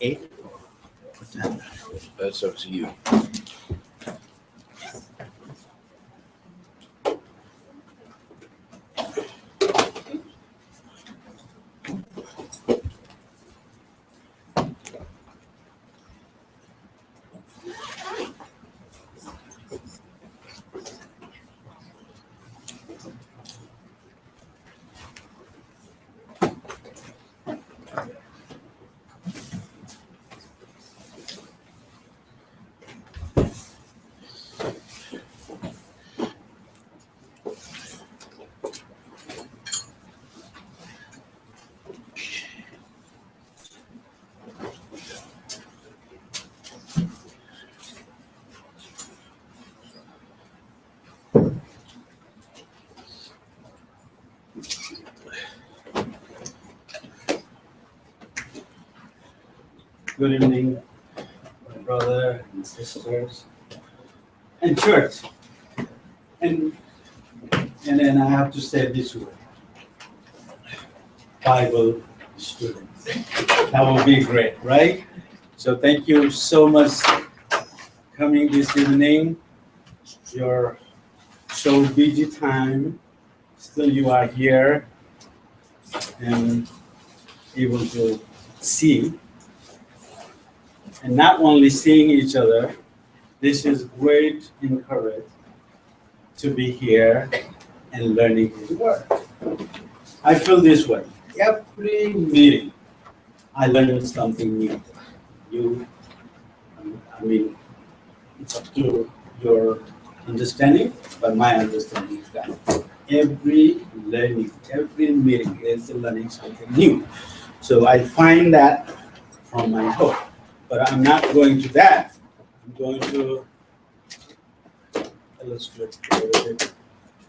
8 or 10? That's up to you. Good evening, my brother and sisters, and church. And then I have to say this word, Bible students. That would be great, right? So thank you so much coming this evening. Your so busy time, still you are here and able to see. And not only seeing each other, this is great encouragement to be here and learning His Word. I feel this way. Every meeting, I learn something new. I mean, it's up to your understanding, but my understanding is that every meeting is learning something new. So I find that from my book. But I'm not going to that. I'm going to illustrate a little bit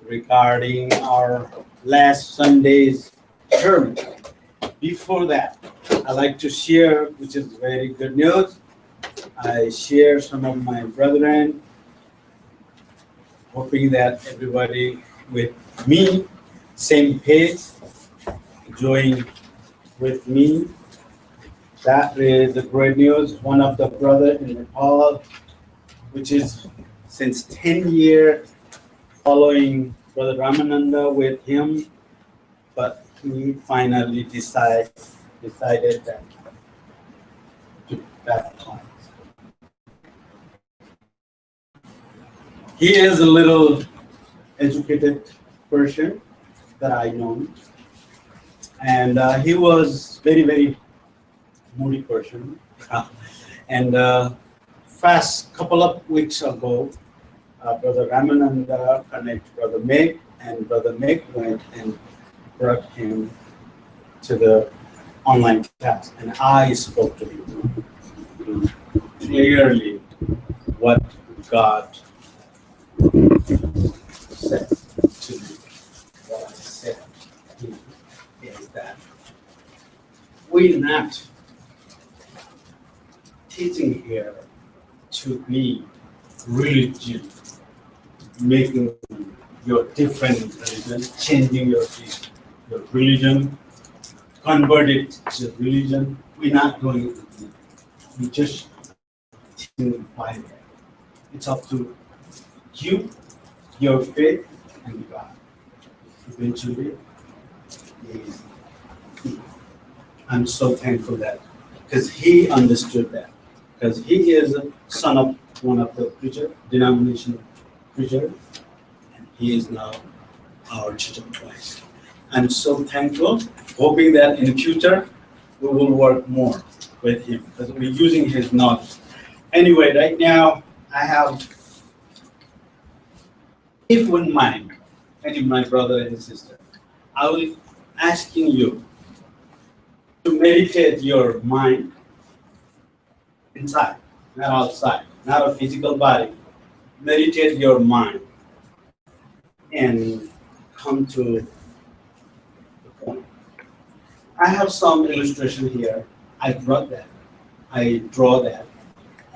regarding our last Sunday's sermon. Before that, I like to share, which is very good news. I share some of my brethren, hoping that everybody with me, same page, join with me. That is the great news. One of the brother in Nepal, which is since 10 years following Brother Ramananda with him, but he finally decided that to baptize. He is a little educated person that I know, and he was very moody person. And fast couple of weeks ago, Brother Ramananda connected Brother Meg, and Brother Meg went and brought him to the online class. And I spoke to him clearly what God said to me. What I said to him is that we're not teaching here to be religion, making your different religion, changing your religion, convert it to religion. We're not going to do. We just teaching the Bible. It's up to you, your faith, and God. Eventually, I'm so thankful that because he understood that. Because he is a son of one of the denomination preacher, and he is now our teacher twice. I'm so thankful, hoping that in the future we will work more with him because we're using his knowledge. Anyway, right now I have, if one mind, any of my brother and sister, I will asking you to meditate your mind inside, not outside, not a physical body. Meditate your mind and come to the point. I have some illustration here. I draw that,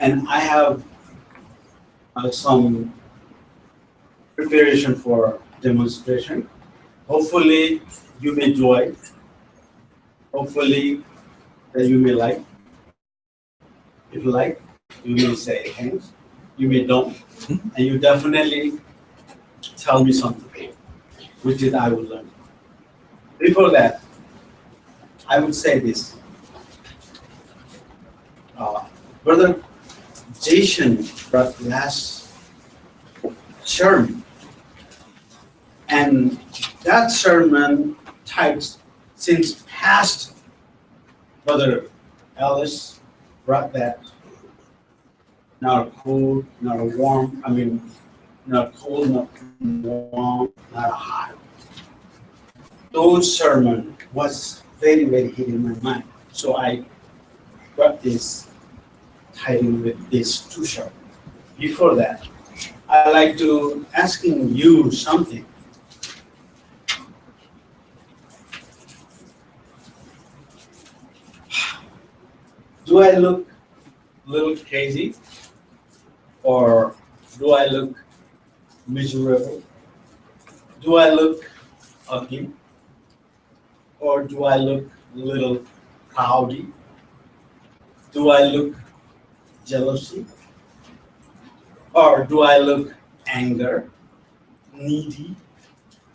and I have some preparation for demonstration. Hopefully you may enjoy. Hopefully that you may like. If you like, you may say thanks. You may don't. And you definitely tell me something, which is I will learn. Before that, I would say this. Brother Jason brought last sermon, and that sermon types since past Brother Ellis brought that not cold, not warm, not cold, not warm, not hot. Those sermon was very, very hit in my mind. So I got this title with this two sermon. Before that, I like to asking you something. Do I look a little crazy, or do I look miserable? Do I look ugly, or do I look a little cloudy? Do I look jealousy, or do I look anger, needy?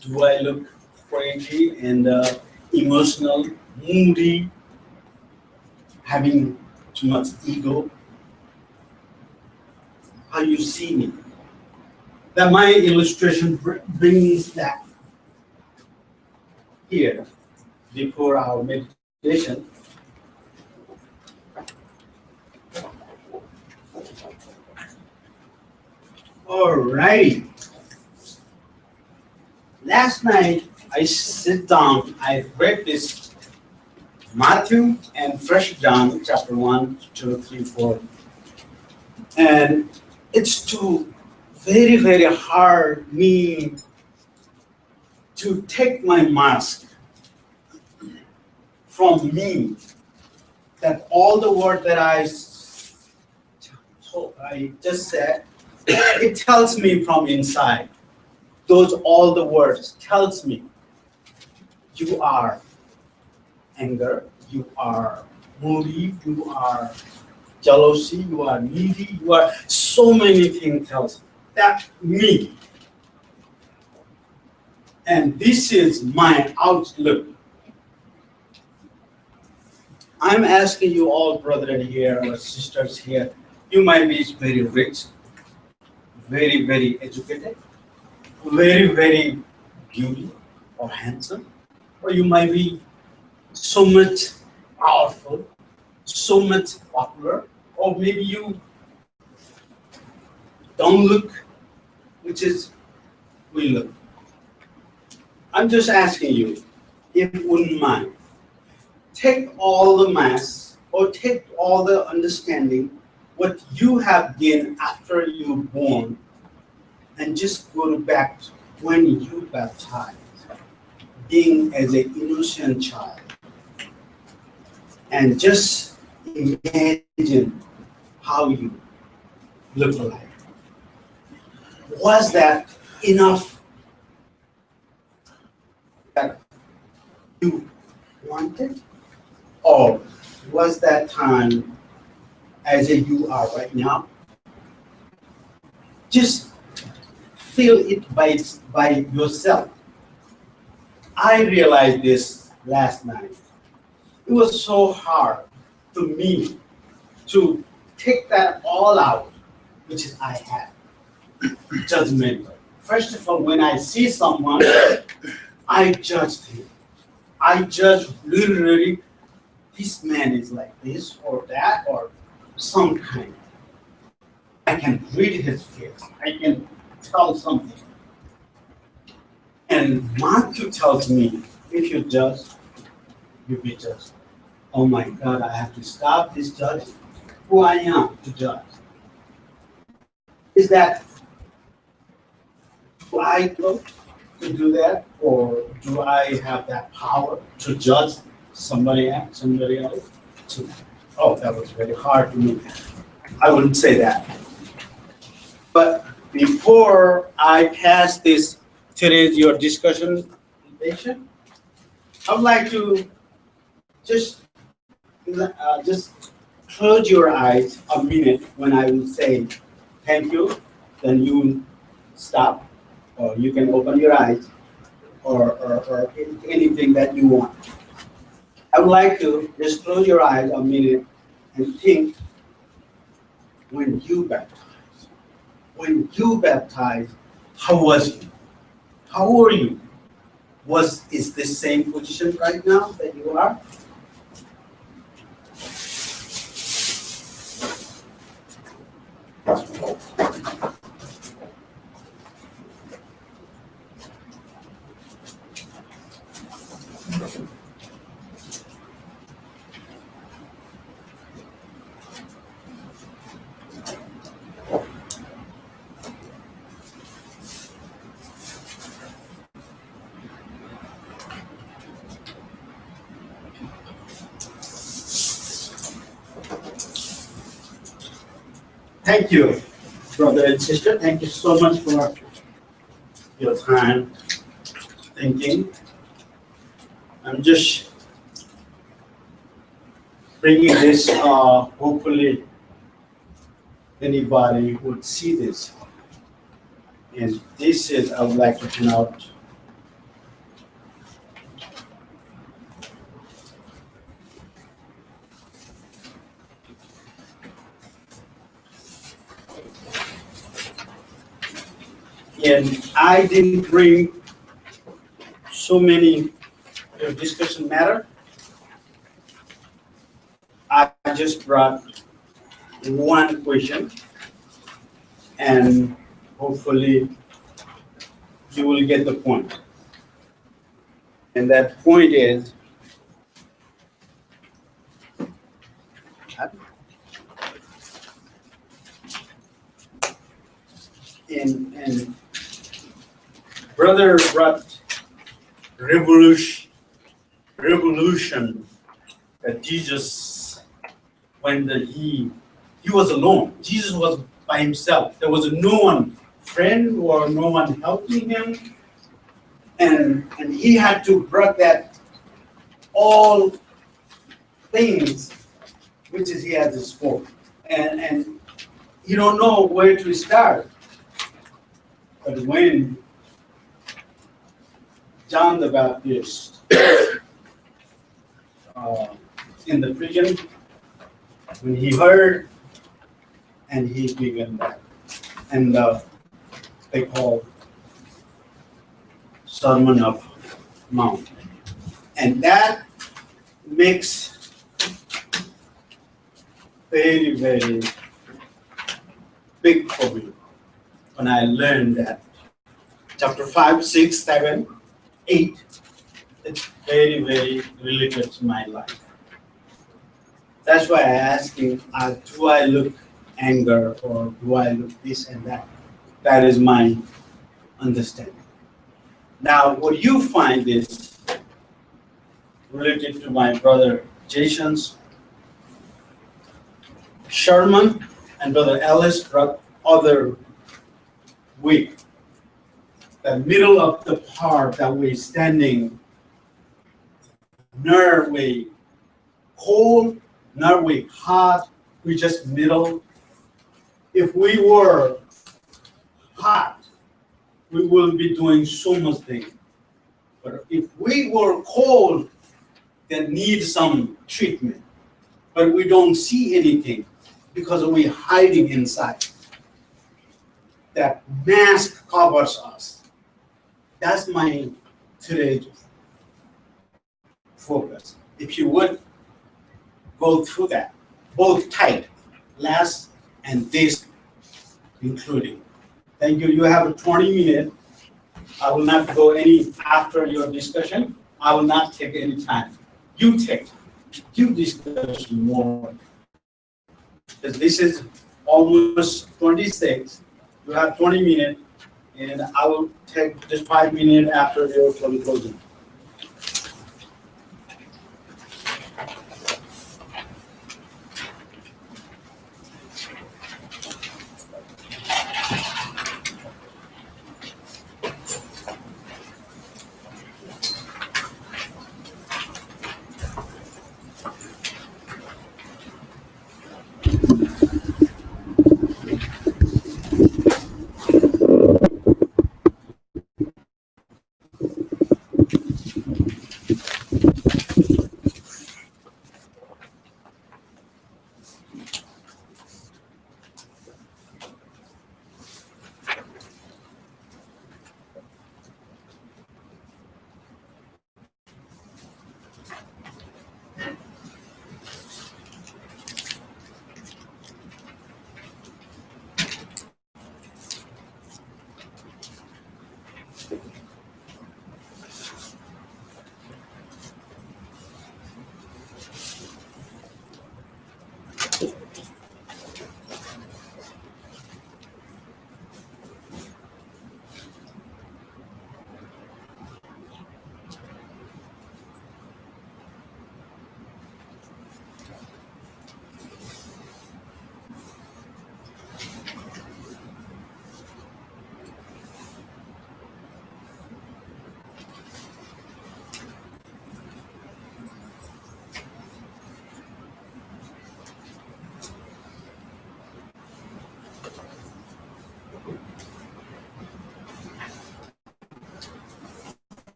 Do I look crazy and emotional, moody, having too much ego? How you see me? That my illustration brings that here before our meditation. Alrighty. Last night I sit down, I read this Matthew and 1 John chapter 1, 2, 3, 4. And it's too very, very hard me to take my mask from me. That all the word that I just said, it tells me from inside. Those all the words tells me you are anger, you are moody, you are jealousy, you are needy, you are so many things tells that me. And this is my outlook. I'm asking you all, brethren here or sisters here, you might be very rich, very, very educated, very, very beauty or handsome, or you might be so much powerful, so much popular, or maybe you don't look, which is we look. I'm just asking you, if you wouldn't mind, take all the mass or take all the understanding what you have gained after you were born, and just go back to when you baptized, being as an innocent child, and just imagine how you look like. Was that enough that you wanted, or was that time as you are right now? Just feel it by yourself. I realized this last night. It was so hard to me to take that all out, which is I had judgmental. First of all, when I see someone, I judged him. I judge literally, this man is like this or that or some kind. I can read his face. I can tell something. And Matthew tells me, if you judge, you be judged. Oh my God, I have to stop this judging. Who I am to judge. Is that, do I go to do that, or do I have that power to judge somebody else? Oh, that was very hard for me. I wouldn't say that. But before I pass this today's your discussion, I would like to just close your eyes a minute when I will say thank you, then you stop, or you can open your eyes, or anything that you want. I would like to just close your eyes a minute and think when you baptized. When you baptized, how was you? How were you? Is this same position right now that you are? Thank you, brother and sister. Thank you so much for your time thinking. I'm just bringing this, hopefully anybody would see this. And this is, I would like to point out, and I didn't bring so many discussion matter. I just brought one question, and hopefully you will get the point. And that point is, and brother brought revolution that Jesus, when he was alone. Jesus was by himself. There was no one friend or no one helping him, and he had to bring that all things which is he has spoken, and you don't know where to start. But when John the Baptist in the prison, when he heard, and he began that, and they call Sermon of Mount, and that makes very, very big for me when I learned that chapter 5, 6, 7, 8, it's very, very related to my life. That's why I ask him, do I look anger or do I look this and that? That is my understanding. Now, what you find is related to my brother Jason's Sherman and brother Ellis brought other week. The middle of the part that we're standing, nor we cold, nor we hot, we just middle. If we were hot, we will be doing so much things. But if we were cold, then need some treatment. But we don't see anything because we're hiding inside. That mask covers us. That's my today's focus. If you would go through that, both tight, last and this including. Thank you. You have a 20 minutes. I will not go any after your discussion. I will not take any time. You take. You discuss more. Because this is almost 26. You have 20 minutes, and I will take just 5 minutes after your closing.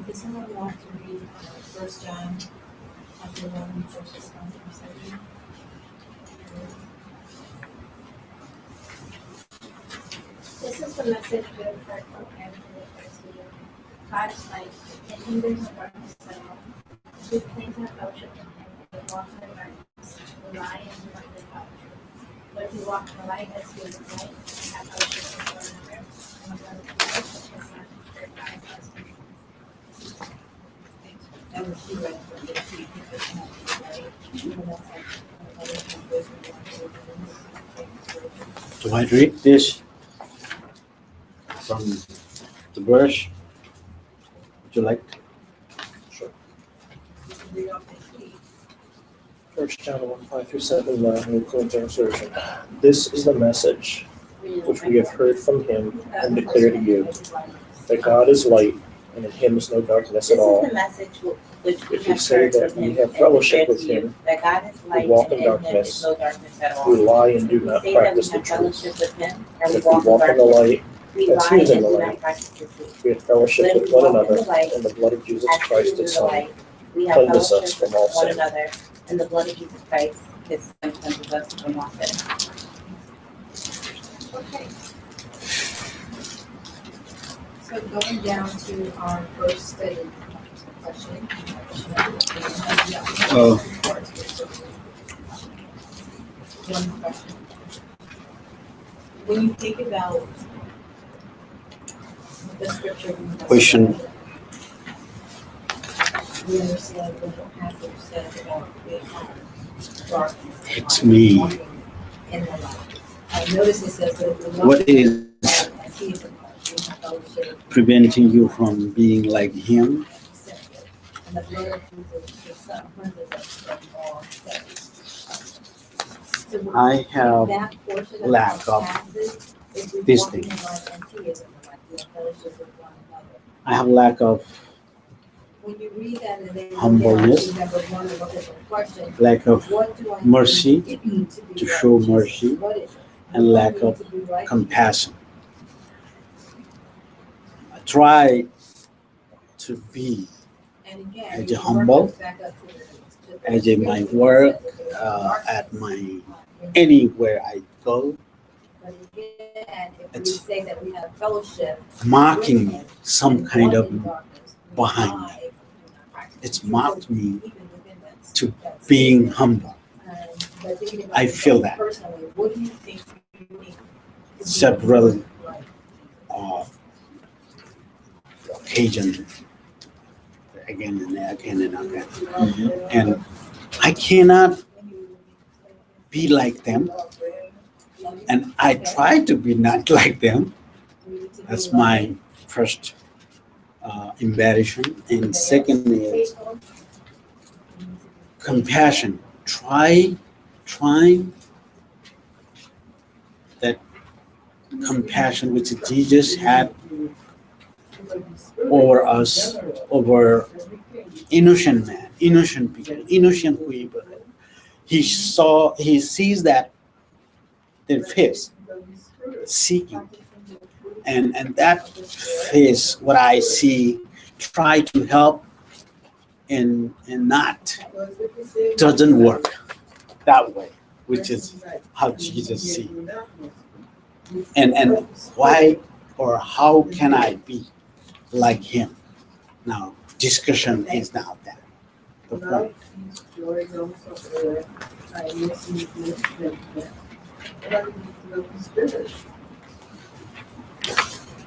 Does someone want to read 1 John chapter 1, verses 1 through 7? This is the message we have heard from him in the first year. God is light, and in him there is no darkness at all. We claim to have fellowship with him, and we walk in the darkness, we lie and do not live out the truth. But if we walk in the light as he is in the light, we have fellowship with one another, and the blood of Jesus has not purified us. That was she read from the sheet, because not right. And that's like another translation. Do I read this from the verse? Would you like? Sure. You can read off the sheet. 1 John 1, 5 through 7, New King James Version. This is the message which we have heard from him and declare to you, that God is light, and in him is no darkness at all. This is the message which we If we have say heard that from we him have and fellowship declare with to you, him, that God is light, walk and in in him darkness, is no darkness at we all. lie and do If we not say that we practice the have truth. fellowship with him, and we If we walk in walk in the darkness, light, we as lie he is and in the do light, not practice the truth. we have fellowship But if with we one walk in another, the light, and the blood of Jesus as he Christ, is in his the Son, light, we have cleanses us fellowship from with all one sin. another, and the blood of Jesus Christ, his Son, cleanses us from all sin. Okay. So going down to our first study question. Oh. One question. When you think about the scripture, Question. we understand what the passage says about the darkness. It's me. In the light. Notice it says that if we walk What is as he is in the light, we have fellowship. preventing you from being like him? And the blood of Jesus, his Son, cleanses us from all sin. So I have that portion of lack the of passage, if we this walk in thing. the light as he is in the light, we have fellowship with one another. I have lack of When you read that and then Humbleness. number one, and look at the question, lack of what do I mercy, need to be to like show Jesus? mercy, What is it? and What do I lack need of to be like compassion. I try to be Jesus? And again, as you humble, reference back up to the as in my scripture work, that says that there's at darkness, my in anywhere I go, But again, if we It's say that we have fellowship, mocking me, some and kind walk of in darkness, we behind lie me. and do not practice It's the truth. mocked me Even within that- to that being statement, humble. but thinking about I feel that. personally, what do you think you need to be Several like? occasion again and again and again. And I cannot be like them, and I try to be not like them. That's my first embarrassment. And second is compassion. Trying that compassion which Jesus had over us, over innocent man, innocent people, innocent people. He sees that their face seeking, and that face, what I see, try to help, and not doesn't work that way, which is how Jesus sees. And why or how can I be like him? Now, discussion is not that the point.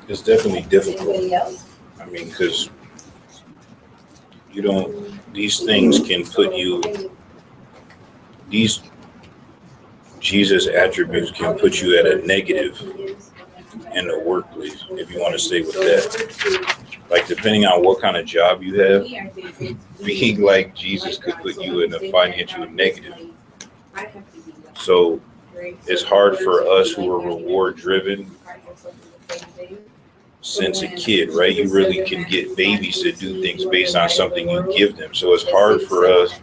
It's definitely difficult. Anybody else? I mean, because these things can put you, these Jesus attributes can put you at a negative in the workplace, if you want to stay with that. Like, depending on what kind of job you have, being like Jesus could put you in a financial negative. So it's hard for us who are reward driven since a kid, right? You really can get babies to do things based on something you give them. So it's hard for us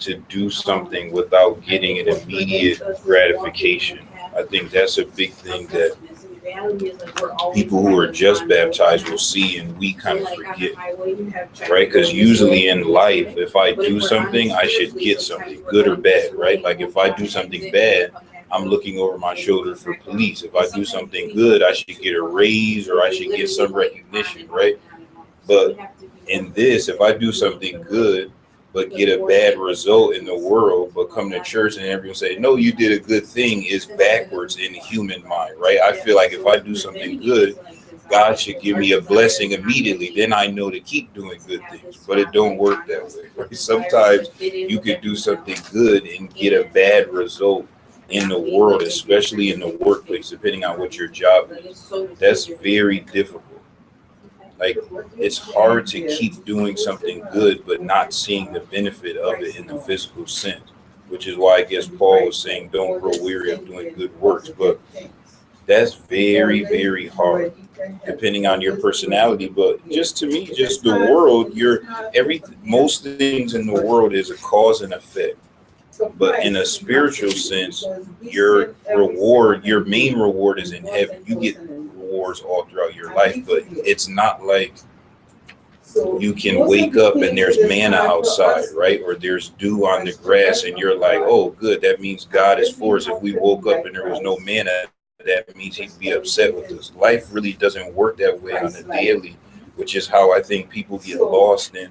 to do something without getting an immediate gratification. I think that's a big thing that reality is like we're always. people who are just baptized will see and we kind of forget, right? Because usually in life, if I do something, I should get something, good or bad, right? Like if I do something bad, I'm looking over my shoulder for police. If I do something good, I should get a raise or I should get some recognition, right? But in this, if I do something good but get a bad result in the world, but come to church and everyone say, no, you did a good thing, is backwards in the human mind, right? I feel like if I do something good, God should give me a blessing immediately. Then I know to keep doing good things, but it don't work that way, right? Sometimes you could do something good and get a bad result in the world, especially in the workplace, depending on what your job is. That's very difficult. Like, it's hard to keep doing something good but not seeing the benefit of it in the physical sense, which is why I guess Paul was saying don't grow weary of doing good works. But that's very, very hard depending on your personality. But just to me, just the world, most things in the world is a cause and effect. But in a spiritual sense, your main reward is in heaven. You get rewards all throughout your life, but it's not like you can wake up and there's manna outside, right? Or there's dew on the grass and you're like, oh, good, that means God is for us. If we woke up and there was no manna, that means he'd be upset with us. Life really doesn't work that way on a daily, which is how I think people get lost in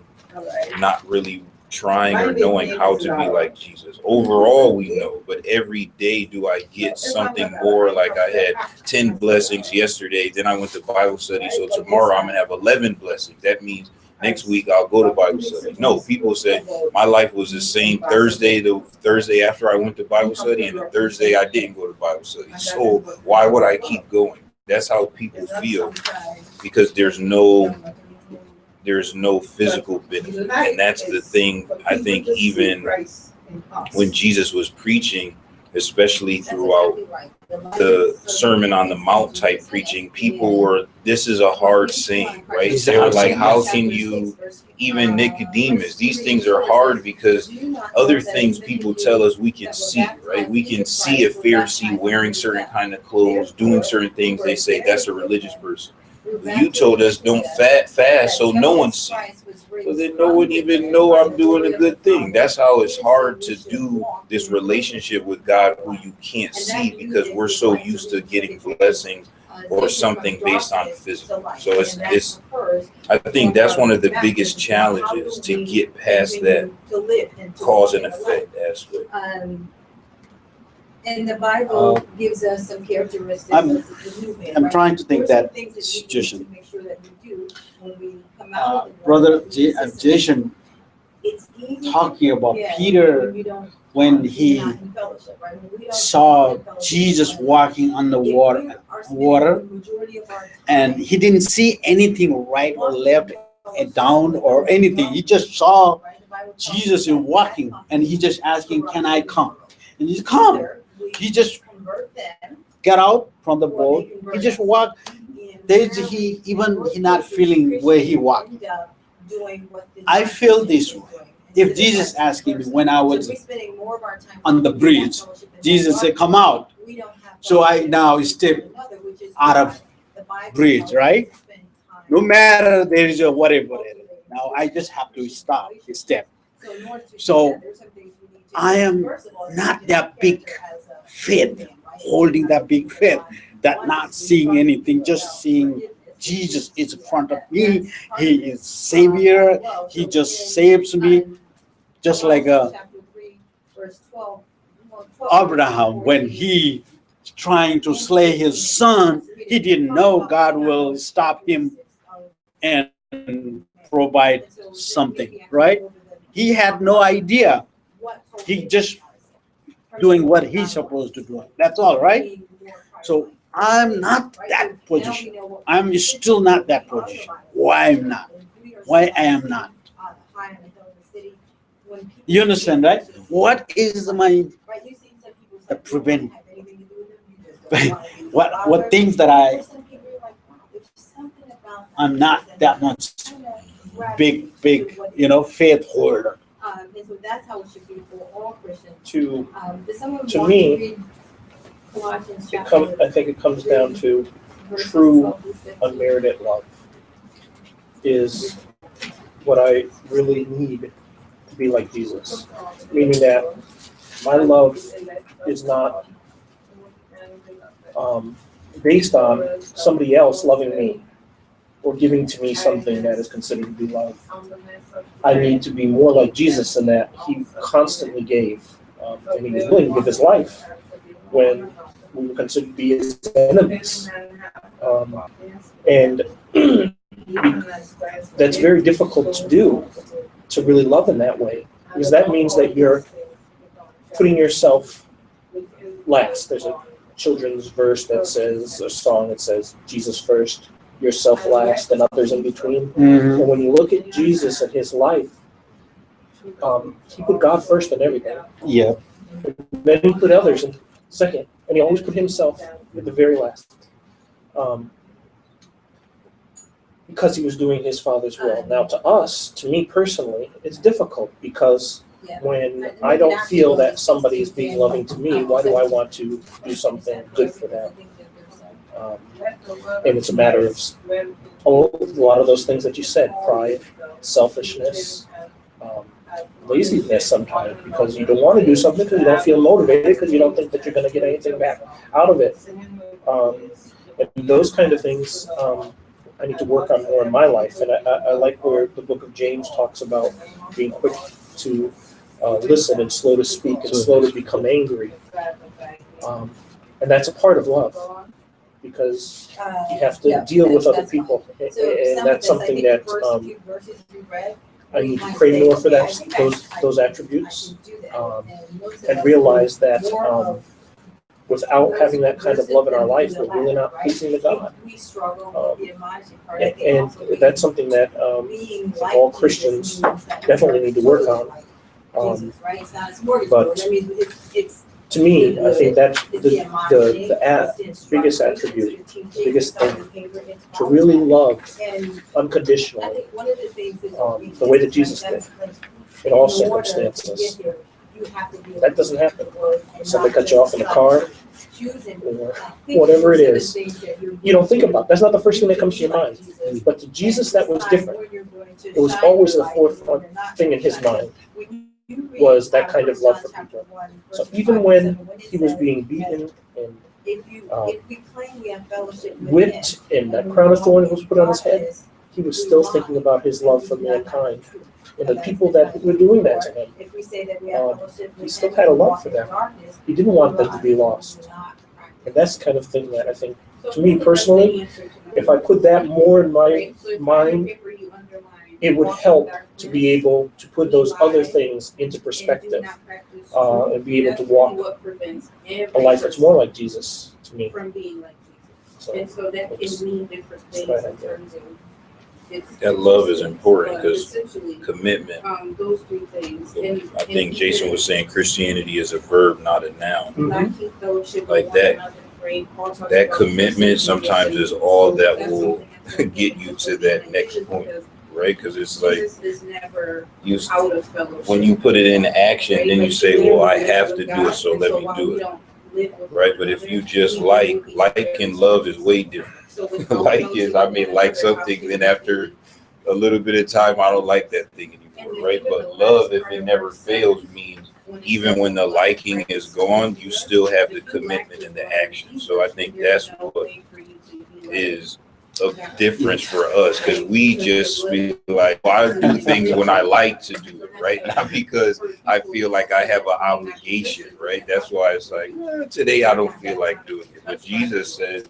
not really trying or knowing how to be like Jesus. Overall, we know, but every day do I get something more. Like I had 10 blessings yesterday, then I went to Bible study, so tomorrow I'm gonna have 11 blessings. That means next week I'll go to Bible study. No, people said my life was the same the Thursday after I went to Bible study and the Thursday I didn't go to Bible study. So why would I keep going? That's how people feel, because there's no physical benefit. And that's the thing, I think, even when Jesus was preaching, especially throughout the Sermon on the Mount type preaching, this is a hard saying, right? They were like, how can you, even Nicodemus, these things are hard because other things people tell us we can see, right? We can see a Pharisee wearing certain kind of clothes, doing certain things. They say that's a religious person. You told us don't fast, so no one sees. So then no one even know I'm doing a good thing. That's how it's hard to do this relationship with God who you can't see, because we're so used to getting blessings or something based on physical. So it's I think that's one of the biggest challenges, to get past that cause and effect aspect. And the Bible gives us some characteristics of the new man. I'm trying to think that situation. Brother Jason talking about Peter when he saw Jesus walking on the water, and he didn't see anything right or left and down or anything. He just saw Jesus walking, and he just asking, "Can I come?" And he's come. He just got out from the boat. He just walked. He not feeling where he walked. I feel this way. If Jesus asked me when I was on the bridge, Jesus said, "Come out." So I now step out of bridge, right? No matter there is a whatever it is. Now I just have to stop, step. So I am not that big faith, holding that big faith, that not seeing anything, just seeing Jesus is in front of me. He is Savior. He just saves me. Just like Abraham, when he trying to slay his son, he didn't know God will stop him and provide something, right? He had no idea. He just doing what he's supposed to do. That's all, right? So I'm not that position. I'm still not that position. Why I'm not? Why I am not? You understand, right? What is the prevent? What things that I'm not that much big, faith holder. And so that's how it should be for all Christians. To me, I think it comes down to true unmerited love is what I really need to be like Jesus. Meaning that my love is not based on somebody else loving me or giving to me something that is considered to be love. I need to be more like Jesus in that he constantly gave, and he was willing to give his life when we were considered to be his enemies. And that's very difficult to do, to really love in that way, because that means that you're putting yourself last. There's a children's verse that says, a song that says, Jesus first, yourself last, and others in between. Mm-hmm. And when you look at Jesus and his life, he put God first in everything. Yeah. Then he put others in second, and he always put himself at the very last. Because he was doing his Father's will. Now to us, to me personally, it's difficult because when I don't feel that somebody is being loving to me, why do I want to do something good for them? And it's a matter of a lot of those things that you said, pride, selfishness, laziness sometimes, because you don't want to do something because you don't feel motivated, because you don't think that you're going to get anything back out of it. And those kind of things I need to work on more in my life. And I like where the book of James talks about being quick to listen and slow to speak and slow to become angry. And that's a part of love, because you have to deal with other people. And that's something that I need to pray more for those attributes, and realize that without having that kind of love in our life, we're really not pleasing to God. And that's something that all Christians definitely need to work on. But to me, I think that's the biggest attribute, the biggest thing, to really love unconditionally, the way that Jesus did, in all circumstances. That doesn't happen. Somebody cut you off in the car, or whatever it is. You don't think about it. That's not the first thing that comes to your mind. But to Jesus, that was different. It was always the forefront thing in his mind, was that kind of love for people. So even when he was being beaten and whipped and that crown of thorns was put on his head, he was still thinking about his love for mankind and the people that were doing that to him. He still had a love for them. He didn't want them to be lost. And that's the kind of thing that I think, to me personally, if I put that more in my mind, it would help to be able to put those other things into perspective, and be able to walk a life that's more like Jesus to me. So that love is important, because commitment. I think Jason was saying Christianity is a verb, not a noun. Mm-hmm. Like that commitment sometimes is all that will get you to that next point, right? Because it's like when you put it into action, then you say, well, I have to do it, so let me do it, right? But if you just like and love is way different. Like something, then after a little bit of time, I don't like that thing anymore, right? But love, if it never fails, means even when the liking is gone, you still have the commitment and the action. So I think that's what is a difference for us, because we just feel like, well, I do things when I like to do it, right? Not because I feel like I have an obligation, right? That's why it's like, today I don't feel like doing it. But Jesus said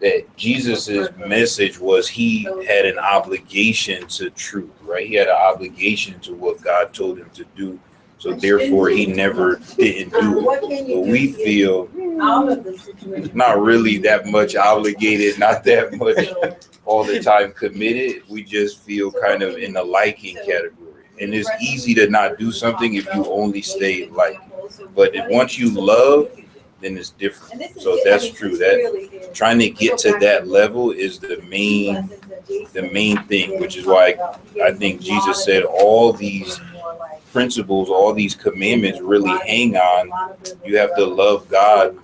that Jesus's message was he had an obligation to truth, right? He had an obligation to what God told him to do. So therefore, he never didn't do it. But we feel not really that much obligated, not that much all the time committed. We just feel kind of in the liking category. And it's easy to not do something if you only stay like. But once you love, then it's different. So that's true. That trying to get to that level is the main thing, which is why I think Jesus said all these principles, all these commandments really hang on, you have to love God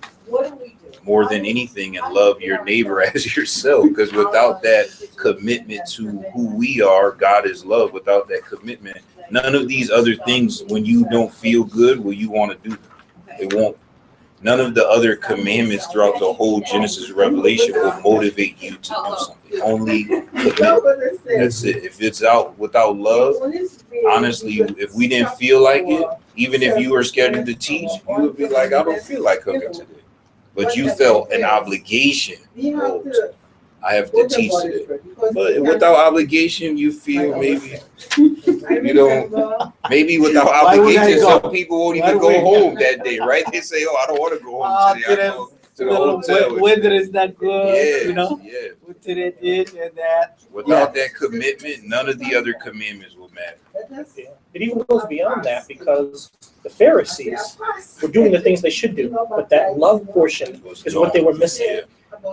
more than anything and love your neighbor as yourself. Because without that commitment to who we are, God is love. Without that commitment, none of these other things, when you don't feel good, will you want to do them? It won't. None of the other commandments throughout the whole Genesis Revelation will motivate you to do something. Only commitment. That's it. If it's out without love, honestly, if we didn't feel like it, even if you were scheduled to teach, you would be like, I don't feel like cooking today. But you felt an obligation. Oh, I have to teach today. But without obligation, you feel maybe you don't. Maybe without Why would I obligation, go? some people won't Why even would go I- home that day, right? They say, "Oh, I don't want to go home today. I go to the hotel." Weather is not good, Yeah, you know. yeah. We did it and that. Without that commitment, none of the other commandments will matter. Yeah. It even goes beyond that because the Pharisees were doing the things they should do, but that love portion is what they were missing. Yeah.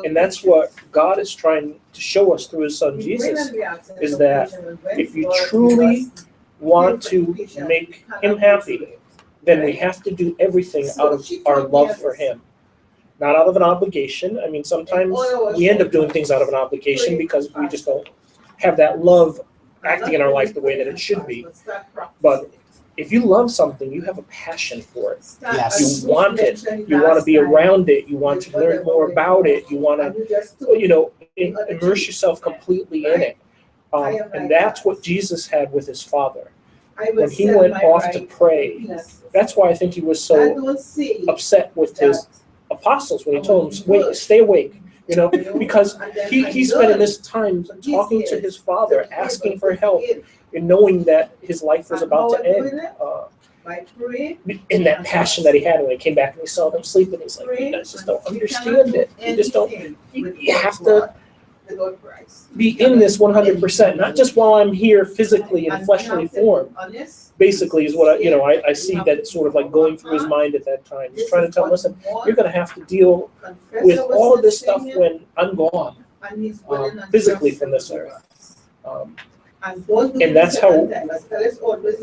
And that's what God is trying to show us through his son Jesus, is that if you truly want to make him happy, then we have to do everything out of our love for him. Not out of an obligation. I mean, sometimes we end up doing things out of an obligation because we just don't have that love acting in our life the way that it should be. But if you love something, you have a passion for it. Yes. You want it. You want to be around it. You want to learn more about it. You want to, immerse yourself completely in it. And that's what Jesus had with his Father. When he went off to pray, that's why I think he was so upset with his apostles when he told them, wait, stay awake. Because he's spending this time talking to his Father, asking for help, and knowing that his life was about to end. In that passion that he had when he came back and he saw them sleeping, he's like, you guys just don't understand it. You just don't. You have to be in this 100%, not just while I'm here physically in fleshly form. Basically, is what I see that sort of like going through his mind at that time. He's trying to tell him, listen, you're going to have to deal with all of this stuff when I'm gone, physically from this earth. And that's how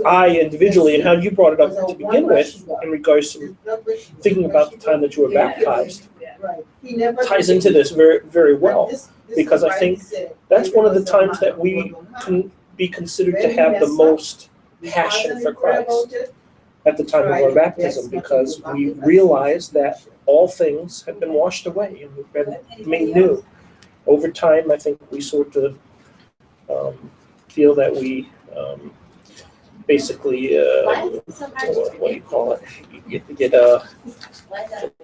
I individually, and how you brought it up to begin with, in regards to thinking about the time that you were baptized, ties into this very, very well. Because I think that's one of the times that we can be considered to have the most passion for Christ, at the time of our baptism, because we realize that all things have been washed away and we've been made new. Over time, I think we sort of feel that we basically, what do you call it? You get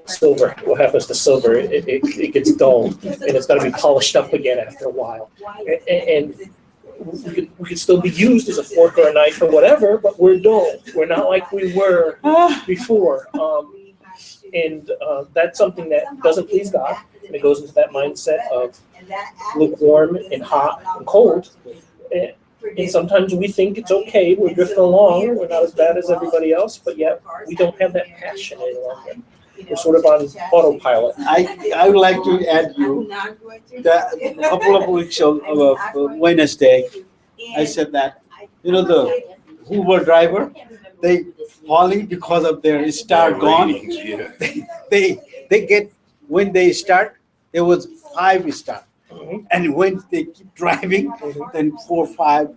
silver. What happens to silver? It gets dull, and it's got to be polished up again after a while. And we could still be used as a fork or a knife or whatever, but we're dull. We're not like we were before. And that's something that doesn't please God, and it goes into that mindset of lukewarm and hot and cold. And sometimes we think it's okay, we're drifting along, we're not as bad as everybody else, but yet we don't have that passion any longer. We're sort of on autopilot. I would like to add you that a couple of weeks of Wednesday, I said that, the Uber driver, they falling because of their star gone. Yeah. They get, when they start, there was 5 star. And when they keep driving, then 4, 5,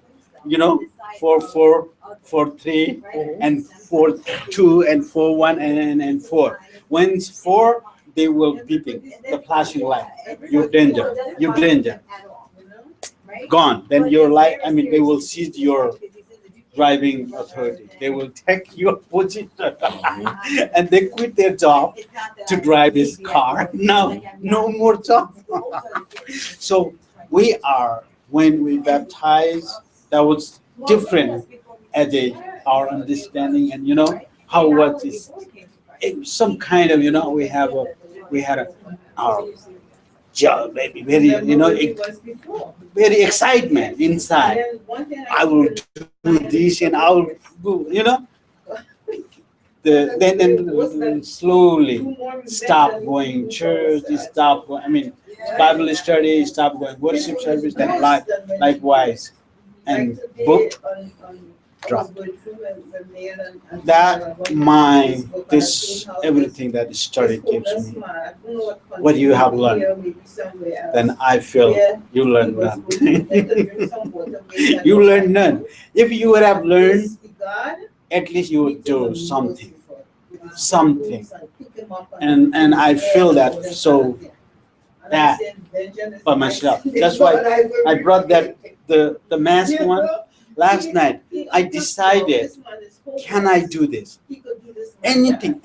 4, 4, 4, 3, and 4, 2, and 4, 1, and 4. When it's 4, they will beeping the flashing light. You're danger. You're danger. Gone. Then your light. They will seize your driving authority. They will take your position, and they quit their job to drive this car. No more job. So we are, when we baptize, that was different as our understanding, and how what is some kind of we had our job, maybe very very excitement inside. I will do this and I will do then slowly stop going church, stop going, Bible study, stop going worship service, then likewise, and book dropped. That mind, this everything that started gives me. What you have learned, then I feel you learned nothing. You learned none. If you would have learned, at least you would do something, something. And I feel that so that by myself. That's why I brought that the mask one last night. I decided, can I do this? Anything,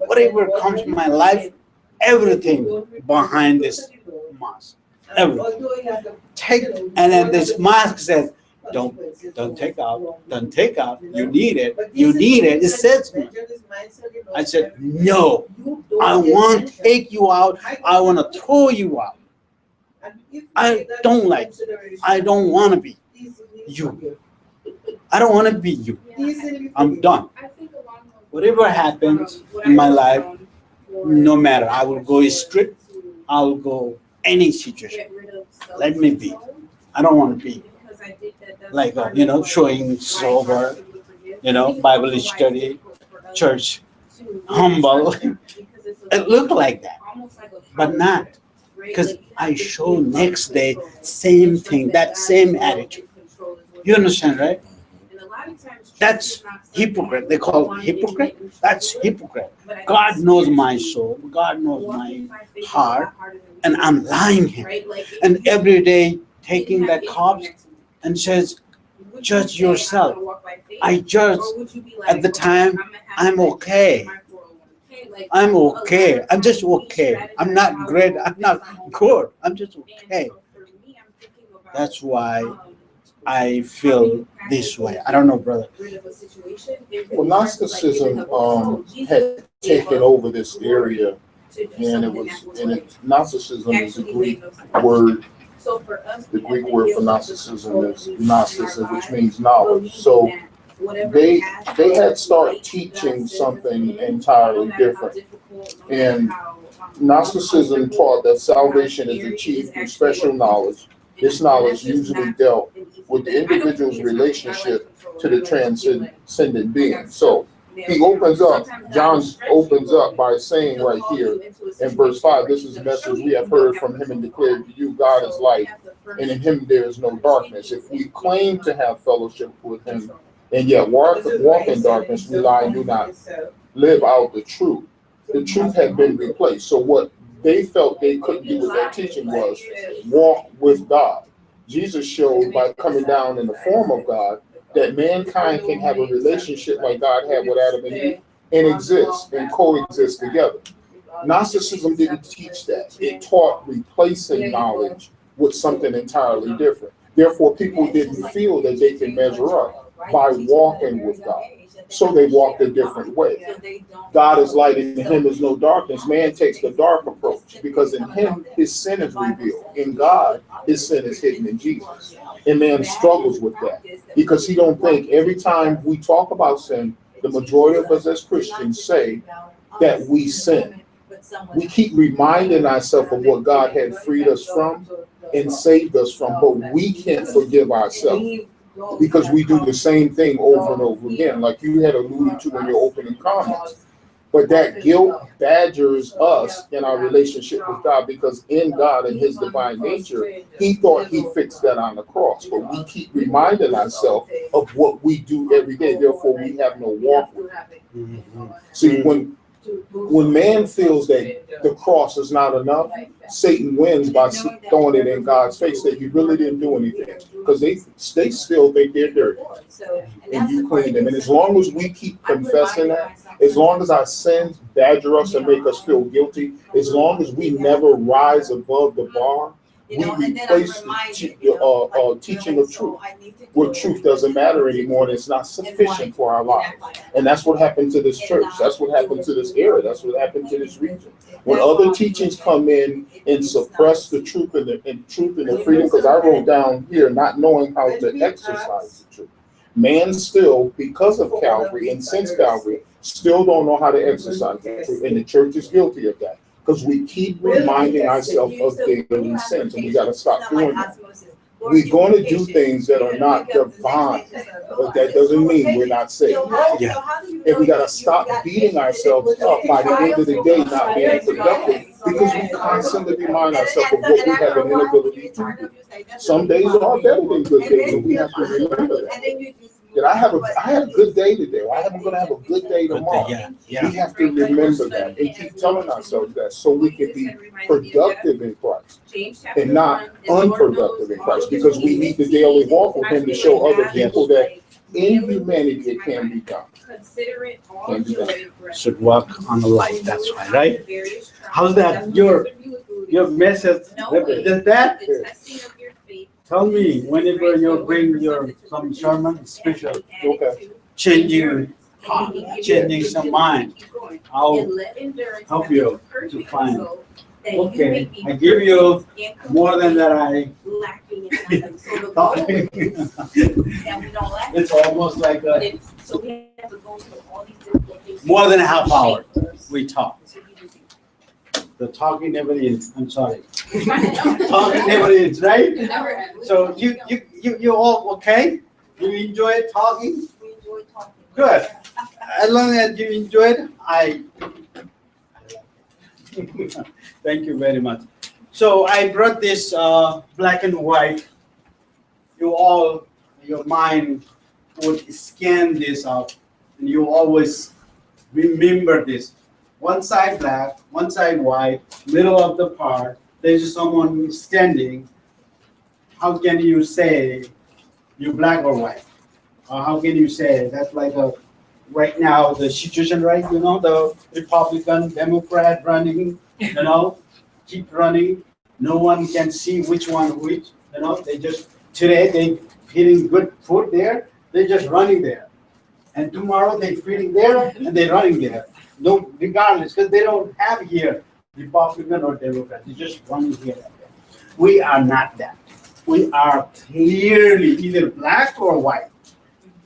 whatever comes in my life, everything behind this mask. Everything. Take, and then this mask says, don't take out, don't take out. You need it. You need it. It says, I said, no, I want to take you out. I want to throw you out. I don't like it. I don't want to be you. I don't want to be you. I'm done. Whatever happens in my life, no matter, I will go strict. I will go any situation. Let me be. I don't want to be like, showing sober, Bible study, church, humble. It looked like that, but not. Because I show next day, same thing, that same attitude. You understand, right? That's hypocrite. They call it hypocrite. That's hypocrite. God knows my soul. God knows my heart. And I'm lying him. And every day taking that cup and says, judge yourself. I judge at the time. I'm okay. I'm okay. I'm just okay. I'm not great. I'm not good. I'm just okay. That's why I feel this way. I don't know, brother. Well, Gnosticism had taken over this area, and Gnosticism is the Greek word. The Greek word for Gnosticism is Gnosticism, which means knowledge. So they had started teaching something entirely different. And Gnosticism taught that salvation is achieved through special knowledge. This knowledge usually dealt with the individual's relationship to the transcendent being. So he opens up, John opens up by saying right here in verse 5, this is the message we have heard from him and declared to you, God is light, and in him there is no darkness. If we claim to have fellowship with him and yet walk in darkness, we lie and do not live out the truth. The truth had been replaced. So what they felt they couldn't do with that teaching was walk with God. Jesus showed by coming down in the form of God that mankind can have a relationship like God had with Adam and Eve and exist and coexist together. Gnosticism didn't teach that. It taught replacing knowledge with something entirely different. Therefore, people didn't feel that they can measure up by walking with God. So they walked a different way. God is light, and in him is no darkness. Man takes the dark approach because in him his sin is revealed. In God, his sin is hidden in Jesus. And man struggles with that because he don't think every time we talk about sin, the majority of us as Christians say that we sin. We keep reminding ourselves of what God had freed us from and saved us from, but we can't forgive ourselves because we do the same thing over and over again, like you had alluded to in your opening comments. But that guilt badgers us in our relationship with God because in God and his divine nature, he thought he fixed that on the cross. But we keep reminding ourselves of what we do every day. Therefore, we have no walk with him. See, when man feels that the cross is not enough, Satan wins by throwing it in God's face that you really didn't do anything because they still think they're dirty and you clean them. And as long as we keep confessing that, as long as our sins badger us and make us feel guilty, as long as we never rise above the bar, we replace the teaching of truth, where truth doesn't matter anymore and it's not sufficient for our lives. And that's what happened to this church. That's what happened to this area. That's what happened to this region. When other teachings come in and suppress the truth and the freedom, because I wrote down here not knowing how to exercise the truth. Man still, because of Calvary and since Calvary, still don't know how to exercise the truth. And the church is guilty of that. Because we keep reminding ourselves of daily sins, and we got to stop doing that. we're going to do things that are not divine, but that doesn't mean we're not saved. Yeah. And we got to stop beating ourselves up by the end of the day not being productive, because we constantly remind ourselves of what we have an inability to do. Some days are better than good days, and we have to remember that. That I had a good day today, or I'm going to have a good day tomorrow. Yeah. We have to remember that and keep telling ourselves that, so we can be productive in Christ and not unproductive in Christ, because we need the daily walk with Him to show other people that in humanity it can be done. Consider it all joy. Should walk on the light. That's why, right? How's that? Your message represents that? The testing of your faith. Tell me whenever you bring your some sermon special, Okay. changing heart, changing some mind. I'll help you to find. Okay, I give you more than that I thought. It's almost like more than a half hour we talk. The talking never ends. I'm sorry. Talking never ends, right? So you all okay? You enjoy talking? We enjoy talking. Good. As long as you enjoyed, I thank you very much. So I brought this black and white. Your mind would scan this out, and you always remember this. One side black, one side white, middle of the part, there's someone standing. How can you say you're black or white? Or how can you say that's like right now, the situation, right? You know, the Republican, Democrat running, keep running. No one can see which one which, today they eating good food there, they're just running there. And tomorrow they're feeding there and they're running there. No, regardless, because they don't have here Republican or Democrat. They're just running here and there. We are not that. We are clearly either black or white.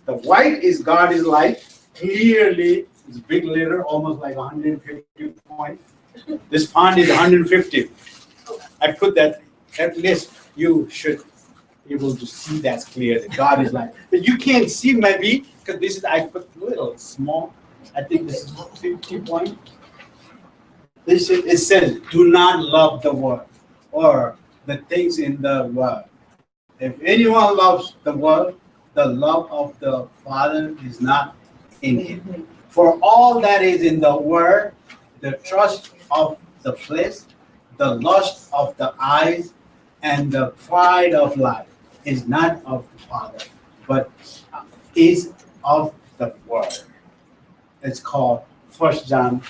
The white is God is light. Clearly, it's a big letter, almost like 150 points. This font is 150. I put that, at least you should be able to see that clearly. God is light. But you can't see maybe, because this is, I put little small. I think this is 50 points. It says, do not love the world or the things in the world. If anyone loves the world, the love of the Father is not in him. For all that is in the world, the trust of the flesh, the lust of the eyes, and the pride of life is not of the Father, but is of the world. It's called 1 John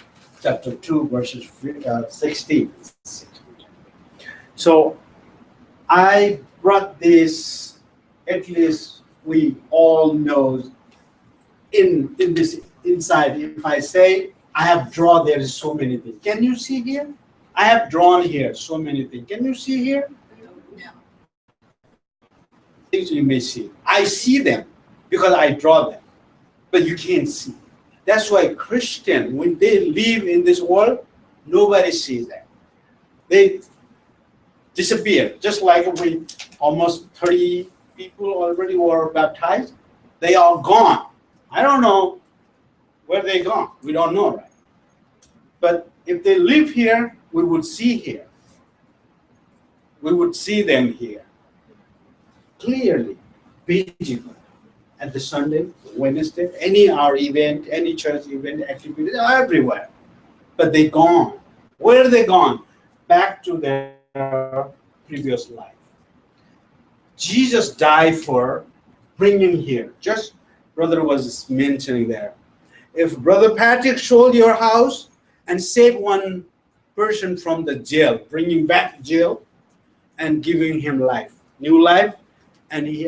chapter 2, verses 16. So I brought this, at least we all know in this inside. If I say I have drawn, there is so many things. Can you see here? I have drawn here so many things. Can you see here? No. Things you may see. I see them because I draw them, but you can't see. That's why Christians, when they live in this world, nobody sees them. They disappear. Just like we almost 30 people already were baptized, they are gone. I don't know where they gone. We don't know, right? But if they live here, we would see here. We would see them here. Clearly, visible. At the Sunday, Wednesday, any our event, any church event, activity, they're everywhere. But they're gone. Where are they gone? Back to their previous life. Jesus died for bringing here. Just brother was mentioning there. If Brother Patrick sold your house and saved one person from the jail, bringing back jail and giving him life, new life, and he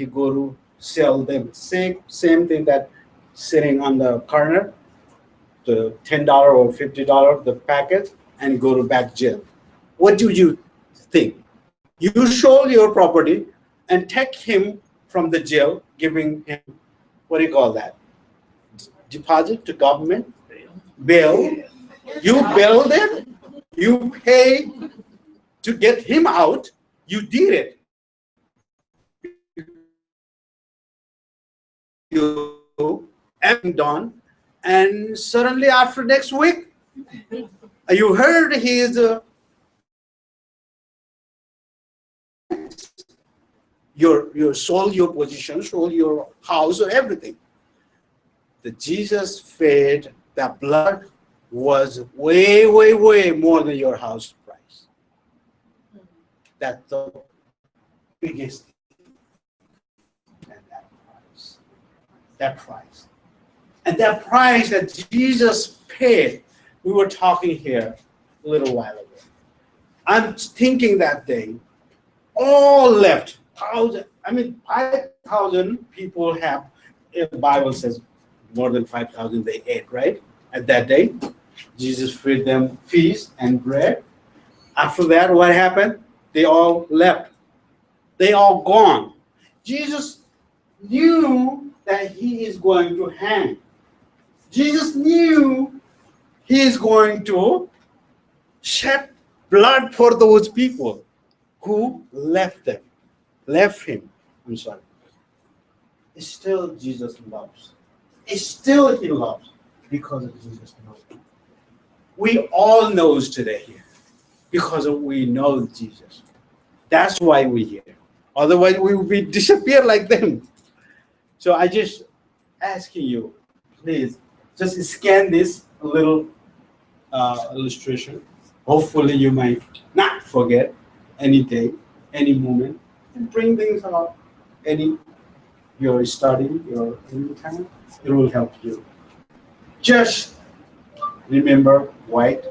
go to sell them same thing that sitting on the corner, the $10 or $50 the package, and go to back jail. What do you think? You sold your property and take him from the jail, giving him, what do you call that? Deposit to government? Bail. You bail them, you pay to get him out, you did it. you am done, and suddenly after next week, you heard he is your soul, your position, soul, your house, or everything. The Jesus paid, the blood was way, way, way more than your house price. That's the biggest thing. And that price. And that price that Jesus paid, we were talking here a little while ago. I'm thinking that day, all left. 5,000 people have, if the Bible says more than 5,000 they ate, right? At that day, Jesus fed them fish and bread. After that, what happened? They all left. They all gone. Jesus knew that he is going to hang. Jesus knew he is going to shed blood for those people who left him. I'm sorry. Still Jesus loves. Still he loves because of Jesus knows. We all knows today here because we know Jesus. That's why we're here. Otherwise we would be disappear like them. So I just asking you, please, just scan this little illustration. Hopefully you might not forget any day, any moment, and bring things out. Any you're studying, your any time, it will help you. Just remember, white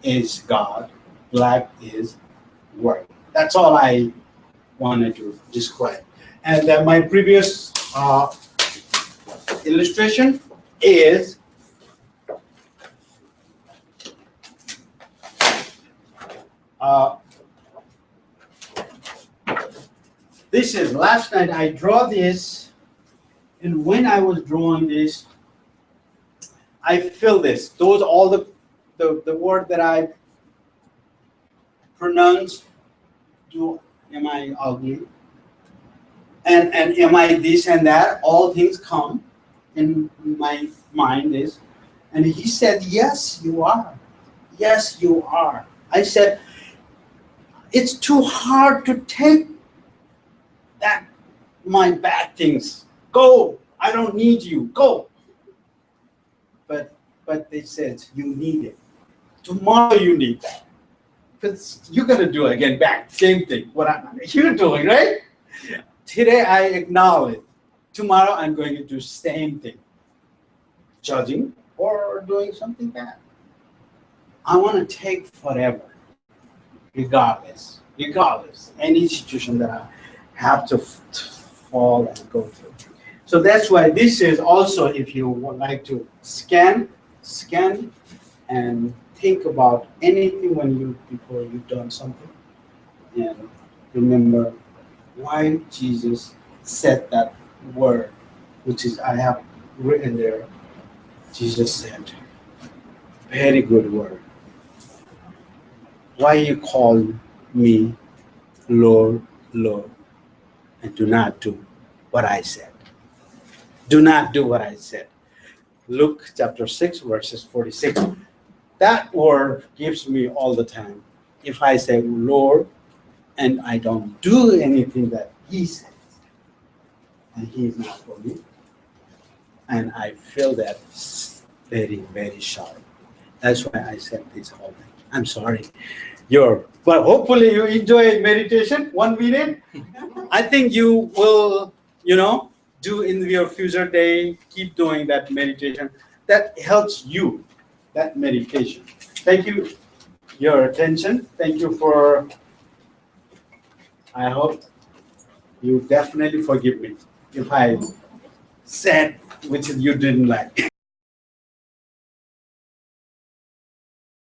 is God, black is word. That's all I wanted to describe. And my previous illustration is this is last night I draw this, and when I was drawing this, I feel this. Those all the word that I pronounce. Am I ugly? And am I this and that? All things come in my mind is, and he said, yes, you are. Yes, you are. I said, it's too hard to take that my bad things. Go. I don't need you. Go. But they said you need it. Tomorrow you need that. Because you're gonna do it again back. Same thing. What you're doing, right? Today I acknowledge. Tomorrow I'm going to do same thing. Judging or doing something bad. I want to take forever. Regardless. Any situation that I have to fall and go through. So that's why this is also, if you would like to scan and think about anything before you've done something, and remember why Jesus said that word, which is I have written there. Jesus said, very good word. Why you call me Lord, Lord, and do not do what I said. Do not do what I said. Luke chapter 6, verses 46. That word gives me all the time. If I say Lord and I don't do anything that he says, and he is not for me, and I feel that very, very sharp. That's why I said this whole thing. I'm sorry. But hopefully you enjoy meditation 1 minute. I think you will, do in your future day, keep doing that meditation. That helps you, that meditation. Thank you, your attention. Thank you for, I hope you definitely forgive me if I said which you didn't like.